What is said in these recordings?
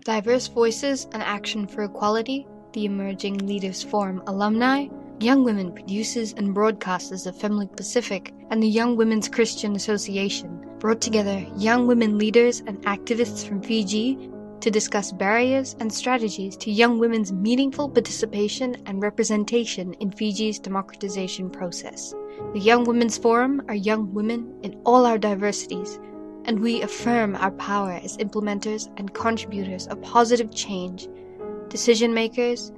Diverse Voices and Action for Equality, the Emerging Leaders Forum alumni, Young Women Producers and Broadcasters of Femlink Pacific, and the Young Women's Christian Association brought together young women leaders and activists from Fiji to discuss barriers and strategies to young women's meaningful participation and representation in Fiji's democratization process. The Young Women's Forum are young women in all our diversities, and we affirm our power as implementers and contributors of positive change, decision makers,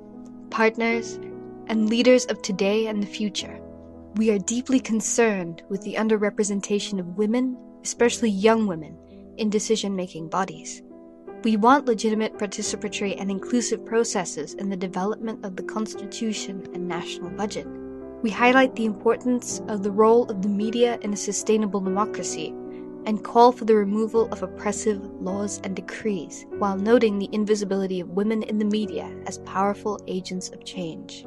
partners, and leaders of today and the future. We are deeply concerned with the underrepresentation of women, especially young women, in decision-making bodies. We want legitimate participatory and inclusive processes in the development of the Constitution and national budget. We highlight the importance of the role of the media in a sustainable democracy and call for the removal of oppressive laws and decrees, while noting the invisibility of women in the media as powerful agents of change.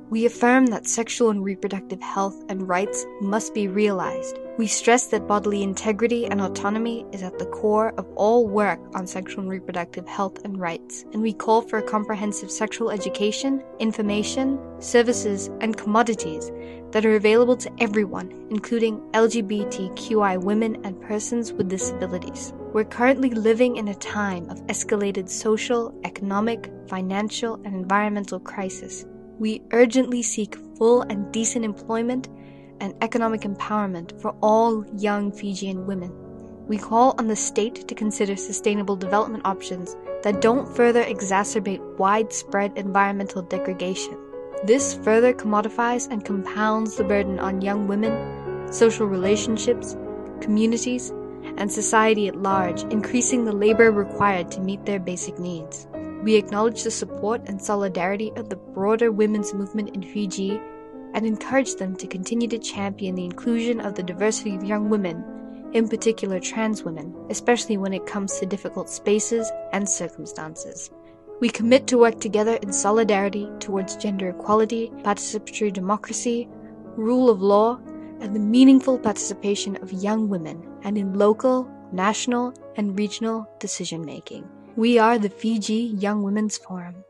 We affirm that sexual and reproductive health and rights must be realized. We stress that bodily integrity and autonomy is at the core of all work on sexual and reproductive health and rights, and we call for a comprehensive sexual education, information, services, and commodities that are available to everyone, including LGBTQI women and persons with disabilities. We're currently living in a time of escalated social, economic, financial, and environmental crisis. We urgently seek full and decent employment and economic empowerment for all young Fijian women. We call on the state to consider sustainable development options that don't further exacerbate widespread environmental degradation. This further commodifies and compounds the burden on young women, social relationships, communities, and society at large, increasing the labor required to meet their basic needs. We acknowledge the support and solidarity of the broader women's movement in Fiji and encourage them to continue to champion the inclusion of the diversity of young women, in particular trans women, especially when it comes to difficult spaces and circumstances. We commit to work together in solidarity towards gender equality, participatory democracy, rule of law, and the meaningful participation of young women, and in local, national, and regional decision-making. We are the Fiji Young Women's Forum.